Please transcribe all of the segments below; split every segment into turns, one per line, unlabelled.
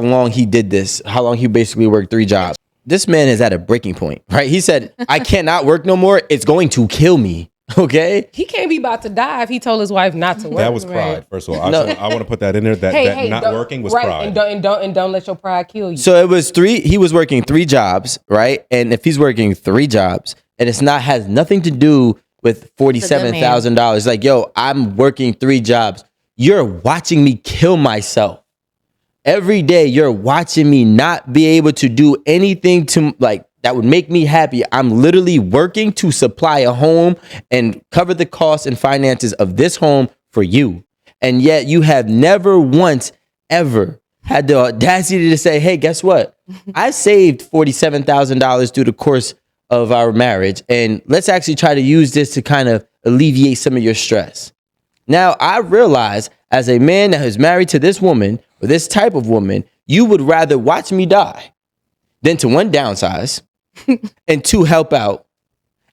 long he did this, how long he basically worked 3 jobs. This man is at a breaking point, right? He said, I cannot work no more. It's going to kill me. Okay.
He can't be about to die if he told his wife not to work.
That was pride. First of all, I want to put that in there. That not working was pride.
And don't let your pride kill you.
So it was 3. He was working 3 jobs, right? And if he's working 3 jobs, and it's not has nothing to do with $47,000, like, yo, I'm working 3 jobs. You're watching me kill myself every day. You're watching me not be able to do anything to like that would make me happy. I'm literally working to supply a home and cover the costs and finances of this home for you. And yet you have never once ever had the audacity to say, hey, guess what? I saved $47,000 through the course of our marriage. And let's actually try to use this to kind of alleviate some of your stress. Now, I realize as a man that is married to this woman or this type of woman, you would rather watch me die than to 1, downsize, and 2, help out,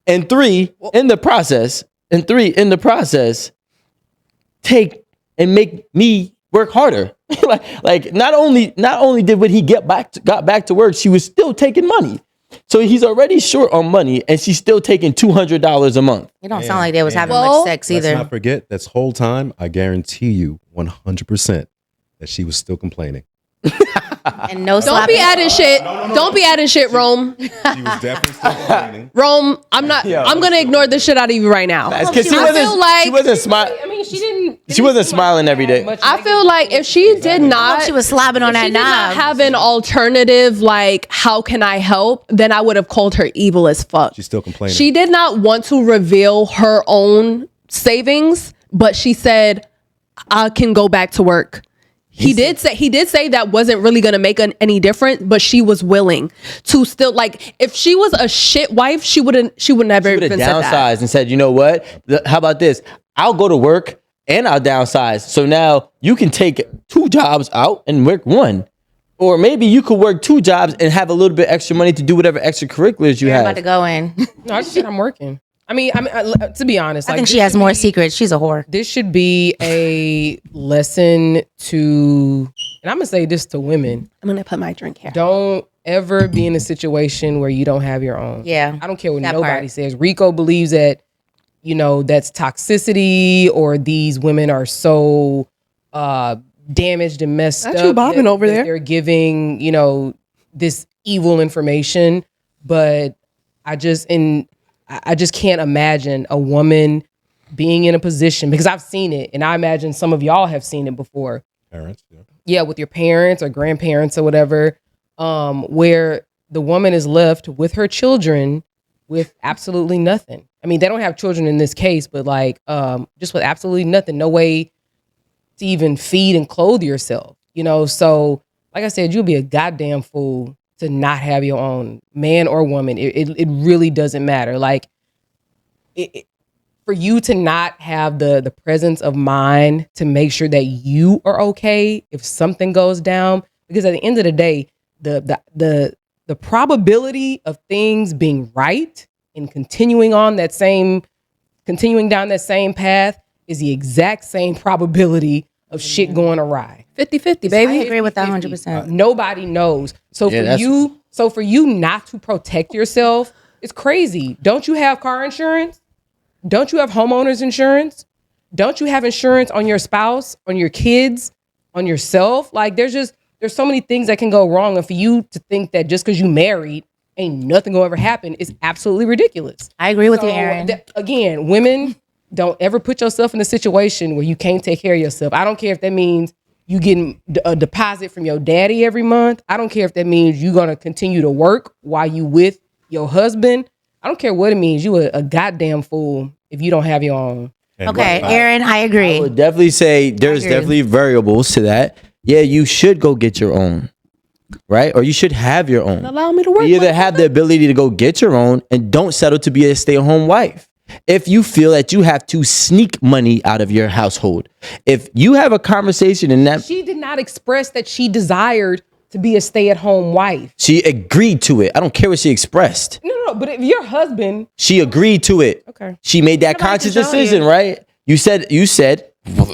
and 3, in the process, take and make me work harder. like not only did when he got back to work, she was still taking money. So he's already short on money, and she's still taking $200 a month.
It don't sound like they was having much sex either.
Let's not forget, this whole time, I guarantee you 100% that she was still complaining.
And no
Don't be adding shit. Don't be adding shit, Rome.
She was definitely still complaining.
Rome, I'm gonna ignore the shit out of you right now.
Because she wasn't smiling.
I mean, she
wasn't smiling every day.
I feel like if she did not,
she was slobbing on that
she did not
knob.
have an alternative, like, how can I help? Then I would have called her evil as fuck.
She's still complaining.
She did not want to reveal her own savings, but she said, I can go back to work. He did say that wasn't really going to make any difference, but she was willing to still, like, if she was a shit wife, she would never even said that.
Downsized and said, you know what? How about this? I'll go to work and I'll downsize. So now you can take 2 jobs out and work 1. Or maybe you could work 2 jobs and have a little bit extra money to do whatever extracurriculars you
You're
have.
about to go in.
No, I just said I'm working. I mean, to be honest,
I think she has more secrets. She's a whore.
This should be a lesson to, and I'm gonna say this to women:
I'm gonna put my drink here.
don't ever be in a situation where you don't have your own.
Yeah,
I don't care what
that
nobody
part.
says. Rico believes that, that's toxicity, or these women are so damaged and messed
That's
up.
you bobbing over
that
there.
They're giving, this evil information. But I just can't imagine a woman being in a position, because I've seen it, and I imagine some of y'all have seen it before.
Parents,
Yeah, with your parents or grandparents or whatever, where the woman is left with her children with absolutely nothing. I mean, they don't have children in this case, but just with absolutely nothing, no way to even feed and clothe yourself. So like I said, you'll be a goddamn fool to not have your own, man or woman. It really doesn't matter. Like, for you to not have the presence of mind to make sure that you are okay if something goes down, because at the end of the day, the probability of things being right and continuing down that same path is the exact same probability of shit going awry.
50-50,
I
baby.
agree with that 100%.
Nobody knows. So for you not to protect yourself, it's crazy. Don't you have car insurance? Don't you have homeowners insurance? Don't you have insurance on your spouse, on your kids, on yourself? Like, there's so many things that can go wrong. And for you to think that just because you married, ain't nothing gonna ever happen is absolutely ridiculous.
I agree with you, Aaron.
Again, women, don't ever put yourself in a situation where you can't take care of yourself. I don't care if that means you getting a deposit from your daddy every month. I don't care if that means you're going to continue to work while you with your husband. I don't care what it means. You a goddamn fool if you don't have your own.
Okay, Aaron, I agree.
I would definitely say there's definitely variables to that. Yeah, you should go get your own, right? Or you should have your own.
Allow me to work.
You either have the ability to go get your own and don't settle to be a stay-at-home wife. If you feel that you have to sneak money out of your household, if you have a conversation in that...
She did not express that she desired to be a stay-at-home wife.
She agreed to it. I don't care what she expressed.
No, but if your husband...
She agreed to it.
Okay.
She made that conscious decision, right? You said,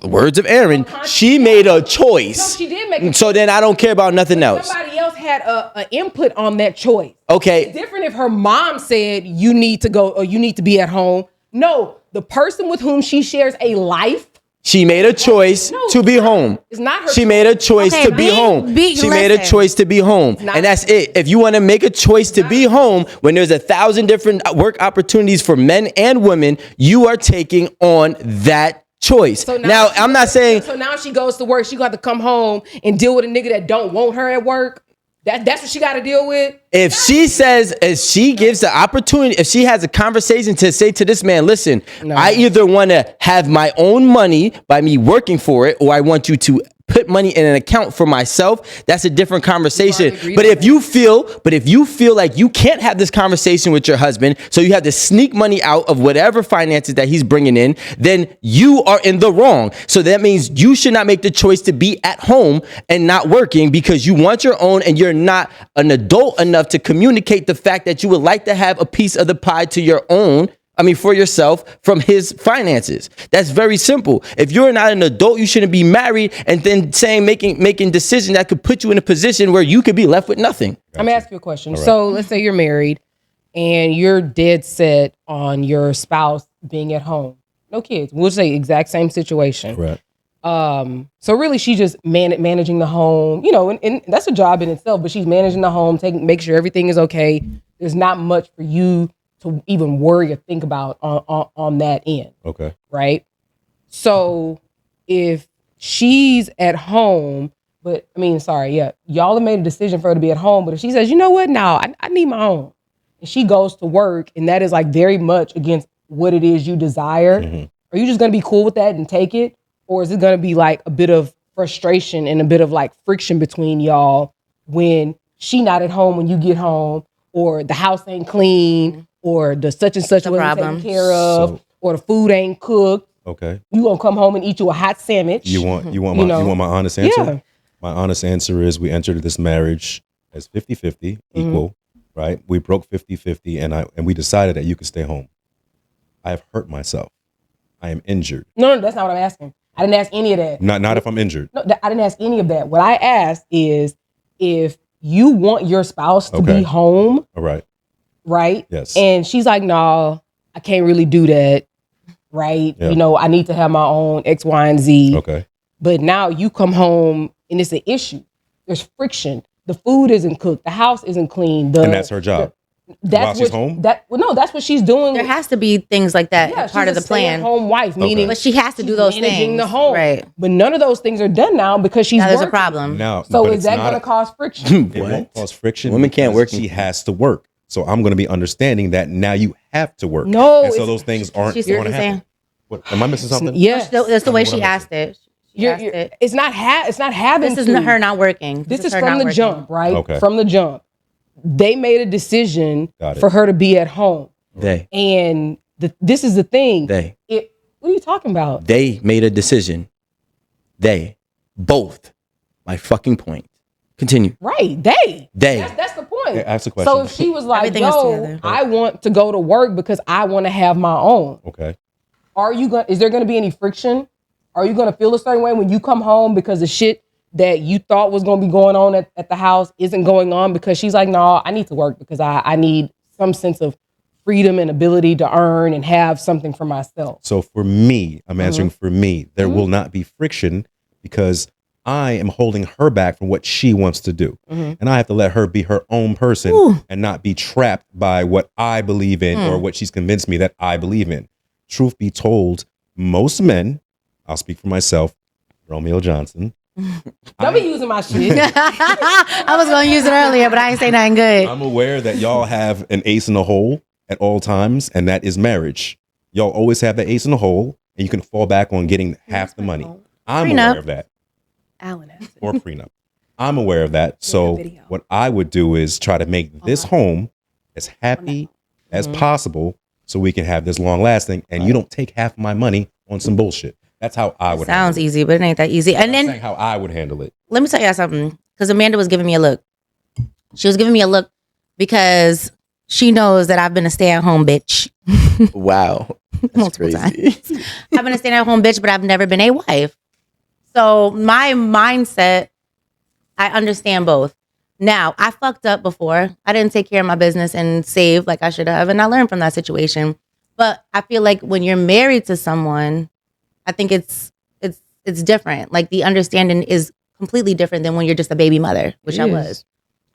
words of Aaron, she made a choice.
No, she did make a choice.
So then I don't care about nothing else.
Somebody else had a input on that choice.
Okay.
It's different if her mom said you need to go or you need to be at home. No, the person with whom she shares a life.
She made a choice to be home.
It's not her
She made a choice
Okay,
to be home. She made a
listen.
choice to be home.
not-
And that's it. If you want to make a choice to be home when there's 1,000 different work opportunities for men and women, you are taking on that choice.
So
now I'm not saying
So now she goes to work. She got to come home and deal with a nigga that don't want her at work. That's what she got to deal with.
if she says, if she gives the opportunity, if she has a conversation to say to this man, listen, I either want to have my own money by me working for it, or I want you to put money in an account for myself, that's a different conversation. But if you feel like you can't have this conversation with your husband, so you have to sneak money out of whatever finances that he's bringing in, then you are in the wrong. So that means you should not make the choice to be at home and not working because you want your own and you're not an adult enough to communicate the fact that you would like to have a piece of the pie to your own. For yourself from his finances. That's very simple. If you're not an adult, you shouldn't be married and then making decisions that could put you in a position where you could be left with nothing.
I'm gonna ask you a question. So let's say you're married and you're dead set on your spouse being at home, no kids. We'll say exact same situation.
Right.
So really, she's just managing the home, and that's a job in itself. But she's managing the home, make sure everything is okay. There's not much for you to even worry or think about on that end.
Okay.
Right? So if she's at home, y'all have made a decision for her to be at home, but if she says, you know what, now I need my own, and she goes to work, and that is like very much against what it is you desire, are you just gonna be cool with that and take it? Or is it gonna be like a bit of frustration and a bit of like friction between y'all when she not at home when you get home, or the house ain't clean, or the such and such wasn't taken care of, or the food ain't cooked?
Okay.
You gonna come home and eat you a hot sandwich?
You want my honest answer?
Yeah.
My honest answer is we entered this marriage as 50-50, equal, right? We broke 50-50 and we decided that you could stay home. I have hurt myself. I am injured.
No, that's not what I'm asking. I didn't ask any of that.
Not if I'm injured.
No, I didn't ask any of that. What I asked is if you want your spouse to be home,
All right.
right?
Yes.
And she's like, no, I can't really do that, right?
Yeah.
I need to have my own X, Y, and Z.
Okay.
But now you come home and it's an issue. There's friction. The food isn't cooked. The house isn't clean.
And that's her job. While she's home?
That's what she's doing.
There has to be things like that
Yeah,
part of the
she's a
plan.
stay-at-home wife, meaning
But she has to do those
managing
things.
the home.
Right.
But none of those things are done now because she's
Now there's a
working.
problem.
Now,
So
but
is
it's
that
not
going to cause friction?
It won't cause friction.
Women can't
because
work.
She has to work. So I'm going to be understanding that now you have to work.
No,
And so
it's-
those things aren't
She's
going to
saying-
happen. What, am I missing something?
Yes.
That's the way
What
she
am I
asked it. She asked it.
It's not having
This is
to.
her not working.
This is
her
from
not
the
working.
jump, right?
Okay.
From the jump. They made a decision
Got it.
for her to be at home.
They
And this is the thing.
They
What are you talking about?
made a decision. They both. My fucking point. Continue.
Right. They.
They.
That's the point.
Yeah, ask the question.
So if she was like,
Everything is
yo,
together.
I want to go to work because I want to have my own.
Okay.
Is there going to be any friction? Are you going to feel a certain way when you come home because the shit that you thought was going to be going on at the house isn't going on because she's like, no, I need to work because I need some sense of freedom and ability to earn and have something for myself.
So for me, I'm answering for me, there will not be friction because I am holding her back from what she wants to do. And I have to let her be her own person and not be trapped by what I believe in or what she's convinced me that I believe in. Truth be told, most men, I'll speak for myself, Romeo Johnson.
Don't be using my shit.
I was going to use it earlier, but I ain't say nothing good.
I'm aware that y'all have an ace in the hole at all times, and that is marriage. Y'all always have the ace in the hole, and you can fall back on getting half the money. I'm
Prenup.
aware of that.
Alan has it.
Or prenup. I'm aware of that. So what I would do is try to make this home as happy as possible so we can have this long lasting, and you don't take half of my money on some bullshit. That's how I would
Sounds
handle it.
easy, but it ain't that easy. And
I'm
then
saying how I would handle it.
let me tell you something, because Amanda was giving me a look. She was giving me a look because she knows that I've been a stay-at-home bitch.
Wow. That's
Multiple
crazy.
times. I've been a stay-at-home bitch, but I've never been a wife. So my mindset, I understand both. Now, I fucked up before. I didn't take care of my business and save like I should have, and I learned from that situation. But I feel like when you're married to someone, I think it's different. Like the understanding is completely different than when you're just a baby mother, which I was.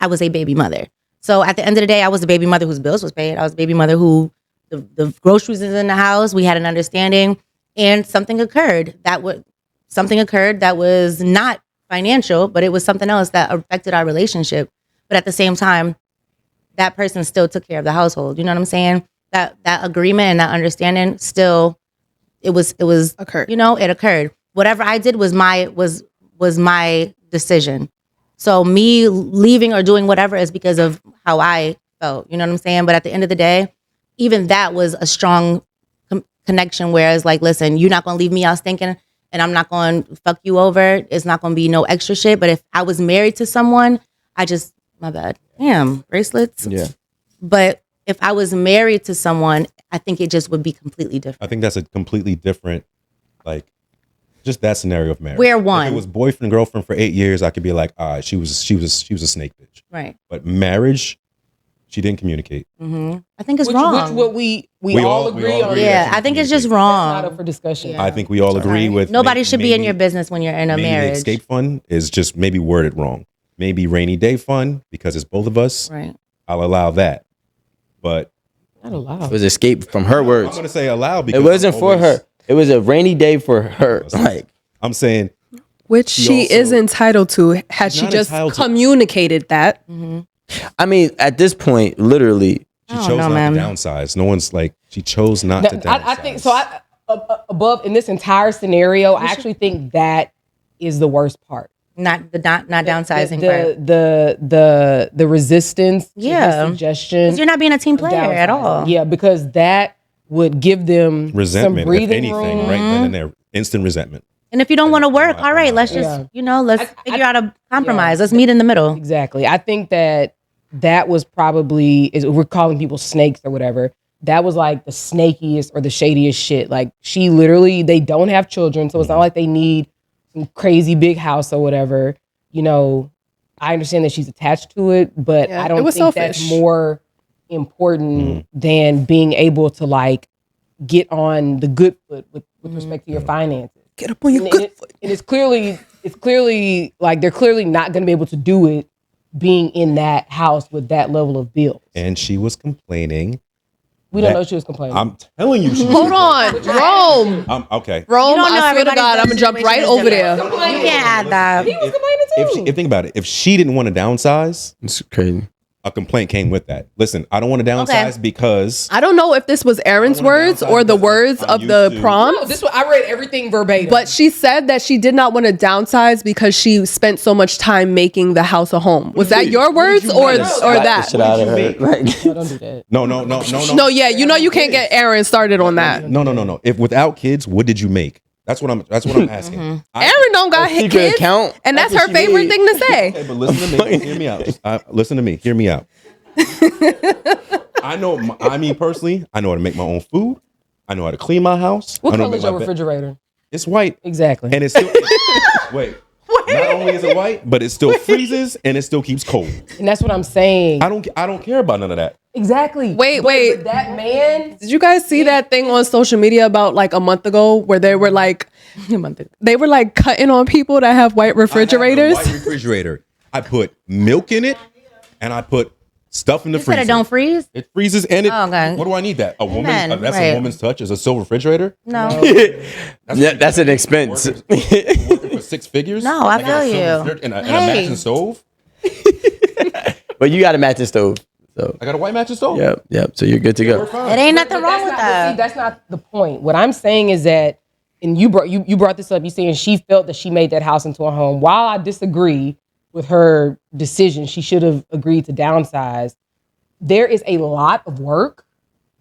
I was a baby mother. So at the end of the day, I was a baby mother whose bills was paid. I was a baby mother who the groceries is in the house. We had an understanding, and something occurred that was not financial, but it was something else that affected our relationship. But at the same time, that person still took care of the household. You know what I'm saying? That agreement and that understanding still, it was
Occurred.
You know, it occurred. Whatever I did was my decision. So me leaving or doing whatever is because of how I felt. You know what I'm saying? But at the end of the day, even that was a strong connection. Whereas, like, listen, you're not gonna leave me out stinking, and I'm not going to fuck you over. It's not going to be no extra shit. But if I was married to someone, my bad. Damn, bracelets.
Yeah.
But if I was married to someone, I think it just would be completely different.
I think that's a completely different, like, just that scenario of marriage.
We're one.
If it was boyfriend and girlfriend for 8 years, I could be like, she was a snake bitch.
Right.
But marriage, she didn't communicate.
Mm-hmm. I think it's wrong.
Which what we all agree on.
agree
Yeah,
that she
I think it's
communicated.
just wrong.
Not up for discussion.
Yeah.
I think we all agree with
Nobody should be in
maybe-
your business when you're in a
maybe
marriage.
The escape fund is just maybe worded wrong. Maybe rainy day fund because it's both of us.
Right.
I'll allow that. But
Not allowed.
It was escape from her
I'm
words.
going to say allow because
It wasn't
I'm
for
always-
her. It was a rainy day for her. Like,
I'm saying
Which
She
she
also-
is entitled to. Had
She's
she
not
just
entitled to-
communicated that.
I mean, at this point, literally,
she
I don't
chose
know,
not
man.
to downsize. No one's like, she chose not to downsize.
I think so. Above in this entire scenario, I actually think that is the worst part.
Not downsizing part.
The resistance to
Yeah.
the suggestion.
'Cause you're not being a team
of
player at
downsizing.
all.
Yeah, because that would give them
Resentment,
some breathing
if anything,
room.
right then and there. Instant resentment.
And if you don't want to work, all right, let's
Yeah.
just, let's figure out a compromise.
Yeah.
Let's meet in the middle.
Exactly. I think that was probably, is we're calling people snakes or whatever. That was like the snakiest or the shadiest shit. Like she literally, they don't have children, so it's not like they need some crazy big house or whatever. You know, I understand that she's attached to it, but
Yeah,
I
it
don't
was
think
selfish.
that's more important than being able to like get on the good foot with respect to your finances.
Get up on your
And
good
it-
foot.
and it's clearly like they're clearly not going to be able to do it being in that house with that level of bills.
And she was complaining.
We don't
that-
know she was complaining.
I'm telling you, she was
Hold on. Rome.
Okay.
Rome,
You don't know
I swear to
everybody's
God, I'm going to jump
situation
right
is
over
different.
there.
You can't add that.
he was complaining too.
If think about it, if she didn't want to downsize,
it's crazy.
a complaint came with that. Listen, I don't want to downsize because
I don't know if this was Aaron's
I wanna
words
downsize
or the
because
words
I'm
of
used
the
to-
prompt.
No, this one I read everything verbatim.
But she said that she did not want to downsize because she spent so much time making the house a home. Was that your words or
Slap
that?
the shit out of her. Like,
no, don't do that.
no.
No, yeah, you know you can't get Aaron started on that.
No. If without kids, what did you make? That's what I'm asking.
Aaron don't got
secret
kids,
account?
and that's
That's
her
what she
favorite
need.
thing to
Okay,
say.
but listen to me. Hear me out. Just, listen to me. Hear me out. I know. I mean, personally, I know how to make my own food. I know how to clean my house.
What
I know
color
how
is
to
your
make my bed.
refrigerator?
It's white,
Exactly.
and it's still. Wait. Not only is it white, but it still freezes and it still keeps cold.
And that's what I'm saying.
I don't care about none of that.
Exactly.
Wait.
But that man.
Did you guys see that thing on social media about like a month ago where they were like cutting on people that have white refrigerators?
I have a white refrigerator. I put milk in it, and I put stuff in the
You said
freezer.
it don't freeze?
It freezes, and it.
Oh, okay.
What do I need that? A woman.
Amen.
That's
Right.
a woman's touch. Is a silver refrigerator.
No.
yeah, that's an expense.
Working for 6 figures.
No, I
get a
feel
silver
you.
refrigerator And a
Hey.
matching stove.
But you got a matching stove. So,
I got a white matching stove.
yep. So you're good to go.
It ain't nothing wrong with
See,
that.
that's not the point. What I'm saying is that, and you brought this up. You saying she felt that she made that house into a home. While I disagree with her decision, she should have agreed to downsize. There is a lot of work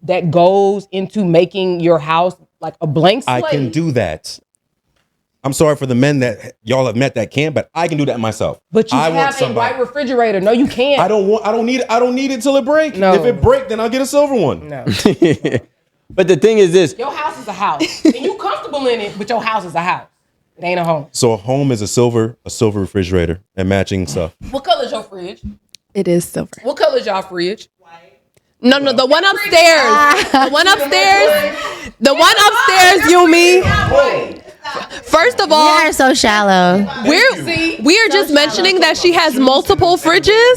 that goes into making your house like a blank
I
slate.
can do that. I'm sorry for the men that y'all have met that can't, but I can do that myself.
But you
I want
have a white refrigerator. No, you can't.
I don't need it till it break.
No.
If it break, then I'll get a silver one.
No.
But the thing is this.
Your house is a house. And you comfortable in it, but your house is a house. It ain't a home.
So a home is a silver refrigerator and matching stuff.
What color is your fridge?
It is silver.
What color is your fridge?
No, the one upstairs. The one upstairs. The one upstairs, Yumi. First of
You
all,
are so shallow.
we are just mentioning that she has multiple fridges.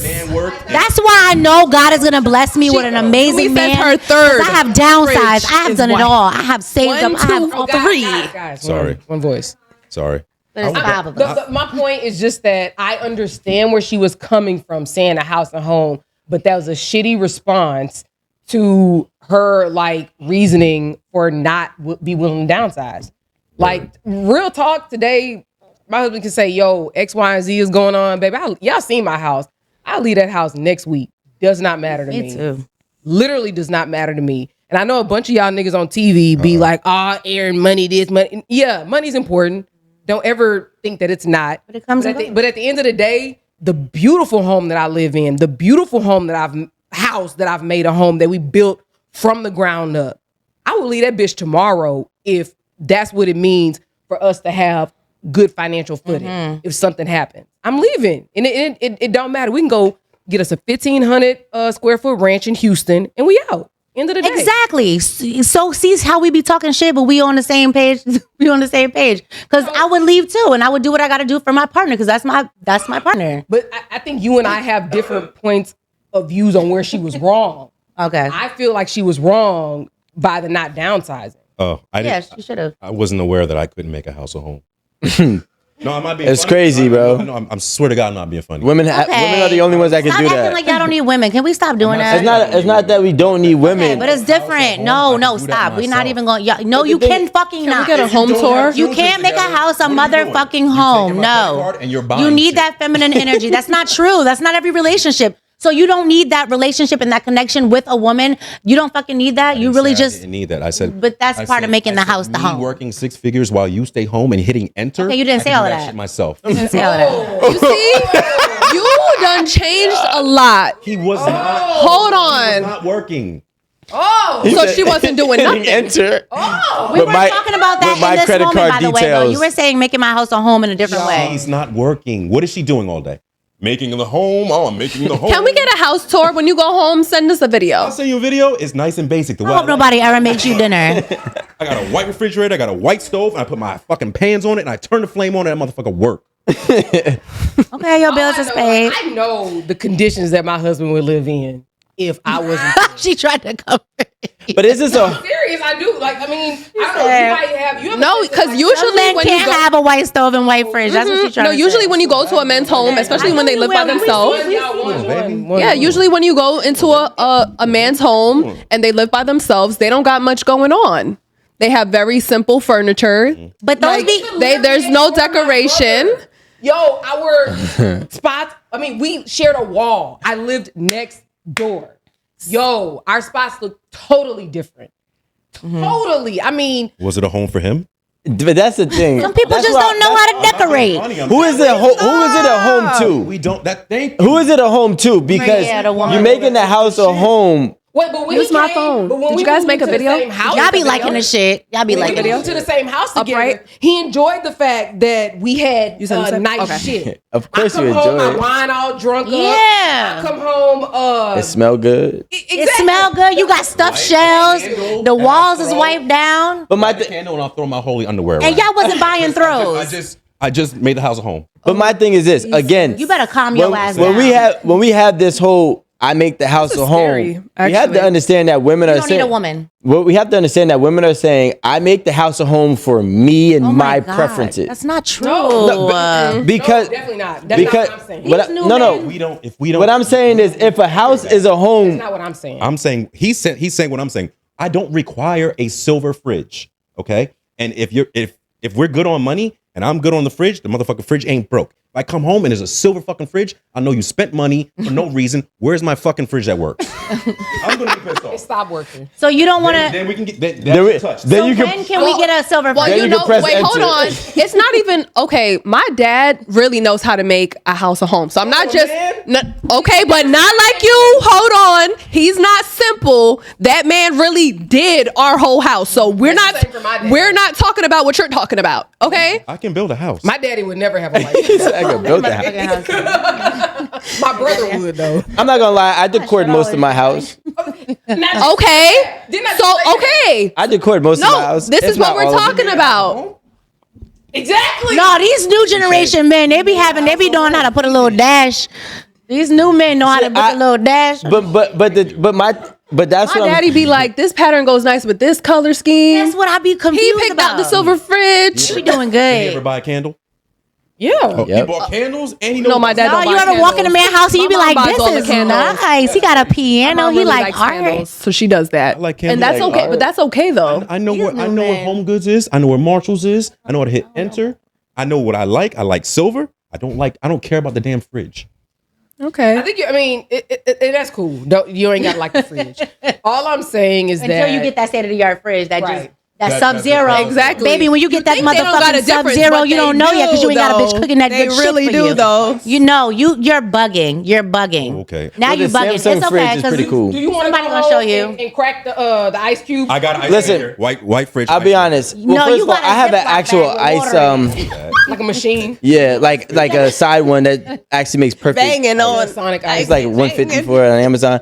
That's why I know God is gonna bless me with an amazing
Yumi said
man.
her third
'Cause I have downsized.
fridge
I have
is
done
white.
it all. I have saved
One,
up. I have
two,
all
three.
Guys,
Sorry.
one voice.
Sorry.
But it's five of us.
My point is just that I understand where she was coming from saying a house and home, but that was a shitty response to her like reasoning for not be willing to downsize. Like real talk today, my husband can say, yo, X, Y, and Z is going on, baby. Y'all seen my house. I'll leave that house next week. Does not matter to me.
Me too.
Literally does not matter to me. And I know a bunch of y'all niggas on TV be like, Aaron, money, this, money. Yeah, money's important. Don't ever think that it's not.
But it comes and
at the,
goes.
but at the end of the day, the beautiful home that I live in, the beautiful home that I've made a home that we built from the ground up. I will leave that bitch tomorrow if that's what it means for us to have good financial footing. If something happens, I'm leaving, and it don't matter. We can go get us a 1,500 square foot ranch in Houston, and we out. End of the day.
Exactly. So see how we be talking shit, but we on the same page. We on the same page. Because I would leave too, and I would do what I got to do for my partner. Because that's my partner.
But I think you and I have different points of views on where she was wrong.
Okay.
I feel like she was wrong by the not downsizing.
Oh,
Yeah, she should have.
I wasn't aware that I couldn't make a house a home. No, I'm not being
It's
funny.
crazy, bro.
No, I'm swear to God, I'm not being funny.
Women are the only ones that can
Stop
do
acting
that.
like y'all don't need women. Can we stop doing that?
It's not that we don't need women.
Okay, but it's different. No, stop. We're not even going. No, you can fucking not.
we get a home tour?
You can't make a house a motherfucking home. No. You need that feminine energy. That's not true. That's not every relationship. So you don't need that relationship and that connection with a woman. You don't fucking need that. You really
I
just.
didn't need that. I said,
But that's part of making the house the
me
home.
working 6 figures while you stay home and hitting enter.
Okay, you didn't
I
say
can
all
do
of that.
shit myself.
Say all that.
You see? You done changed a lot.
He was
Hold on.
not working.
So she wasn't doing nothing.
Enter.
We were talking about that
with my
in this
credit
moment,
card
by the way. Though.
details.
You were saying making my house a home in a different way.
He's not working. What is she doing all day? Making the home. Oh, I'm making the home.
Can we get a house tour? When you go home, send us a video.
I'll send you a video. It's nice and basic. The way
I hope nobody ever makes you dinner.
I got a white refrigerator. I got a white stove. And I put my fucking pans on it, and I turn the flame on, and that motherfucker work.
Okay, your bills is paid.
I know the conditions that my husband would live in if I wasn't.
She tried to cover it.
But is this a
Serious, I do. Like, I mean, I don't know. You might have. You
No, because
A
usually
man
when you
can't
go,
have a white stove and white fridge. That's what she trying
no,
to
usually
say.
when you go to a men's home, especially when they live by themselves. Yeah, usually when you go into a man's home and they live by themselves, they don't got much going on. They have very simple furniture.
But those
Like,
be
there's no decoration.
Yo, our spots. I mean, we shared a wall. I lived next door. Yo, our spots look totally different. Totally. I mean,
Was it a home for him?
but that's the thing.
some people
That's
just
why-
don't know how to decorate.
Who is it a home to?
We don't. That thank.
Who is it a home to? Because
Yeah, the woman.
you're making the house a home.
wait, but when
Use
he
my
came-
phone.
but when
Did
we
you guys
moved
make a
into the
video?
same house
Y'all be
together-
liking the shit. Y'all be
When
liking
we
it.
moved to the same house together,
Upright?
he enjoyed the fact that we had
You said the same?
nice
Okay.
shit.
Of course
I
you
come home,
enjoy
my
it.
wine all drunk up.
Yeah.
I come home.
It smell good.
It smell good. You got stuffed shells. The walls is wiped down.
But my
Light the candle and I'll throw my holy underwear.
And
around.
y'all wasn't buying throws.
I just made the house a home.
but my thing is this again.
You better calm your ass
when
down.
when we have this whole I make the house a home.
scary,
We have
actually.
to understand that women
You
are
don't need
saying
a woman.
Well, we have to understand that women are saying I make the house a home for me and
Oh
my
God.
preferences.
That's not true.
No,
because
No, definitely not. That's
because
not what I'm saying.
what I-
These new
no no
men-
If we don't.
what I'm saying is if a house is a home
That's not what I'm saying.
I'm saying he's saying what I'm saying. I don't require a silver fridge. Okay. And if we're good on money and I'm good on the fridge, the motherfucking fridge ain't broke. If I come home and there's a silver fucking fridge, I know you spent money for no reason. Where's my fucking fridge that works? I'm gonna be pissed
It
off.
stopped working.
So you don't want to.
Then we can get that.
Then we-
That's touch.
then
So
you can-
when can we get a silver?
Well,
Then
you
you
know,
can press
wait, hold
enter.
on. It's not even okay. My dad really knows how to make a house a home. So I'm not just okay, but not like you. Hold on. He's not simple. That man really did our whole house. So we're
That's
not
the same for my dad.
we're not talking about what you're talking about. Okay?
I can build a house.
My daddy would never have a life.
I could build that.
My brother would though.
I'm not gonna lie. I decored most of my house.
Okay.
Didn't I just
So
say that?
okay.
I decored most of my
No,
house.
this
if
is what
not
we're
all of it.
talking about.
Exactly.
No, these new generation men, they be knowing how to put a little dash. These new men know how to put a little dash.
But that's
My
what
daddy be like, this pattern goes nice with this color scheme.
That's what I be
He
confused
picked
about.
out the silver fridge.
We doing
Did he ever
good.
buy a candle?
Yeah.
Oh,
Yep.
he bought candles and he knows
No, my dad
No,
don't
you
buy
ever walk in a
candles.
man's house and you be
My
like,
mom buys all the
this is
candles.
nice. He got a
My
piano.
mom
He
really
like
likes
art.
candles, so she does that.
I like
and
candles.
that's
Like
okay.
art.
But that's okay though.
I know what
new
I know what
man.
Home Goods is. I know where Marshalls is. I know how to hit enter. I know what I like. I like silver. I don't care about the damn fridge.
Okay.
I think that's cool. You ain't got to like the fridge. All I'm saying is
Until
that
you get that state of the art fridge that
Right.
just that
That-
Sub Zero.
that's-
Exactly.
Baby, when you get that
think they don't got a
motherfucking Sub
difference,
Zero,
but
you don't
they
know yet because you
do,
ain't got a bitch
though.
cooking that
They
good
really
shit for
do,
you.
though.
You know, you're bugging. You're bugging.
Okay.
Now
Well,
you
the
bugging.
Samsung
It's
fridge
okay
is pretty
'cause
cool.
do you want
Somebody
to
gonna show you.
and crack the ice cube?
I got ice.
Listen.
here. White fridge.
I'll be honest. Well,
No,
first
you
of all,
got a
I have an
Ziploc
actual
bag with
ice.
water in
like a machine.
Yeah, like a side one that actually makes perfect.
Banging on
Sonic ice.
It's like 150 for it on Amazon.